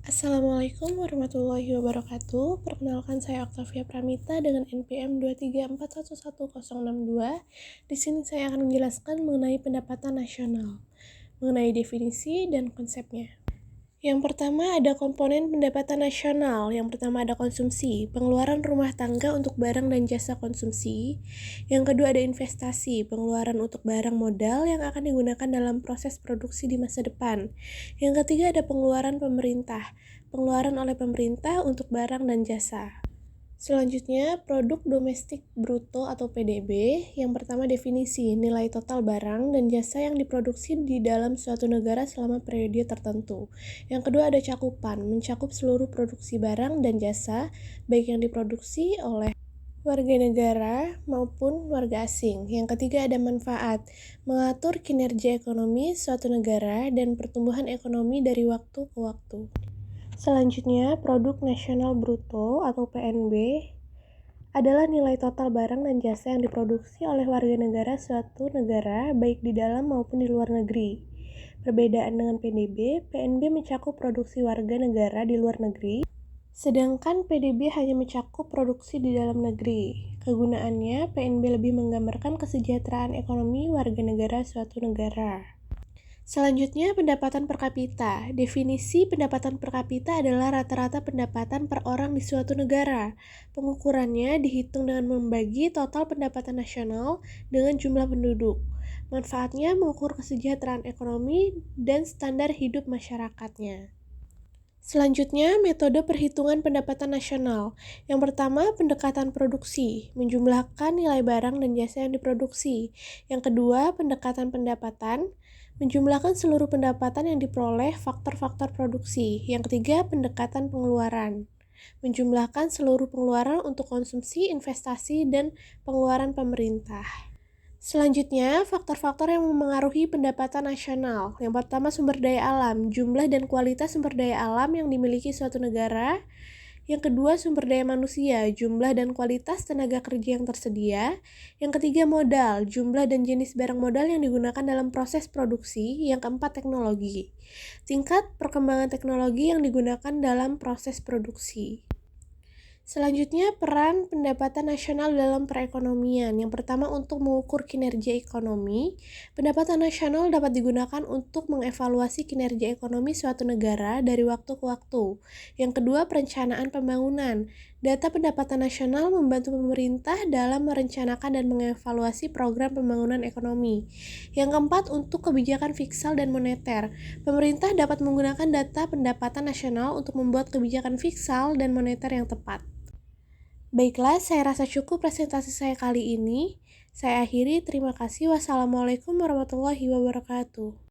Assalamualaikum warahmatullahi wabarakatuh. Perkenalkan saya Octavia Pramita dengan NPM 234111062. Di sini saya akan menjelaskan mengenai pendapatan nasional, mengenai definisi dan konsepnya. Yang pertama ada komponen pendapatan nasional. Yang pertama ada konsumsi, pengeluaran rumah tangga untuk barang dan jasa konsumsi. Yang kedua ada investasi, pengeluaran untuk barang modal yang akan digunakan dalam proses produksi di masa depan. Yang ketiga ada pengeluaran pemerintah, pengeluaran oleh pemerintah untuk barang dan jasa. Selanjutnya, produk domestik bruto atau PDB. Yang pertama definisi, nilai total barang dan jasa yang diproduksi di dalam suatu negara selama periode tertentu. Yang kedua ada cakupan, mencakup seluruh produksi barang dan jasa, baik yang diproduksi oleh warga negara maupun warga asing. Yang ketiga ada manfaat, mengatur kinerja ekonomi suatu negara dan pertumbuhan ekonomi dari waktu ke waktu. Selanjutnya, produk nasional bruto atau PNB adalah nilai total barang dan jasa yang diproduksi oleh warga negara suatu negara, baik di dalam maupun di luar negeri. Perbedaan dengan PDB, PNB mencakup produksi warga negara di luar negeri, sedangkan PDB hanya mencakup produksi di dalam negeri. Kegunaannya, PNB lebih menggambarkan kesejahteraan ekonomi warga negara suatu negara. Selanjutnya, pendapatan per kapita. Definisi pendapatan per kapita adalah rata-rata pendapatan per orang di suatu negara. Pengukurannya dihitung dengan membagi total pendapatan nasional dengan jumlah penduduk. Manfaatnya mengukur kesejahteraan ekonomi dan standar hidup masyarakatnya. Selanjutnya, metode perhitungan pendapatan nasional. Yang pertama, pendekatan produksi, menjumlahkan nilai barang dan jasa yang diproduksi. Yang kedua, pendekatan pendapatan, menjumlahkan seluruh pendapatan yang diperoleh faktor-faktor produksi. Yang ketiga, pendekatan pengeluaran, menjumlahkan seluruh pengeluaran untuk konsumsi, investasi, dan pengeluaran pemerintah. Selanjutnya, faktor-faktor yang memengaruhi pendapatan nasional. Yang pertama, sumber daya alam, jumlah dan kualitas sumber daya alam yang dimiliki suatu negara. Yang kedua, sumber daya manusia, jumlah dan kualitas tenaga kerja yang tersedia. Yang ketiga, modal, jumlah dan jenis barang modal yang digunakan dalam proses produksi. Yang keempat, teknologi, tingkat perkembangan teknologi yang digunakan dalam proses produksi. Selanjutnya, peran pendapatan nasional dalam perekonomian. Yang pertama, untuk mengukur kinerja ekonomi. Pendapatan nasional dapat digunakan untuk mengevaluasi kinerja ekonomi suatu negara dari waktu ke waktu. Yang kedua, perencanaan pembangunan. Data pendapatan nasional membantu pemerintah dalam merencanakan dan mengevaluasi program pembangunan ekonomi. Yang keempat, untuk kebijakan fiskal dan moneter. Pemerintah dapat menggunakan data pendapatan nasional untuk membuat kebijakan fiskal dan moneter yang tepat. Baiklah, saya rasa cukup presentasi saya kali ini. Saya akhiri, terima kasih. Wassalamualaikum warahmatullahi wabarakatuh.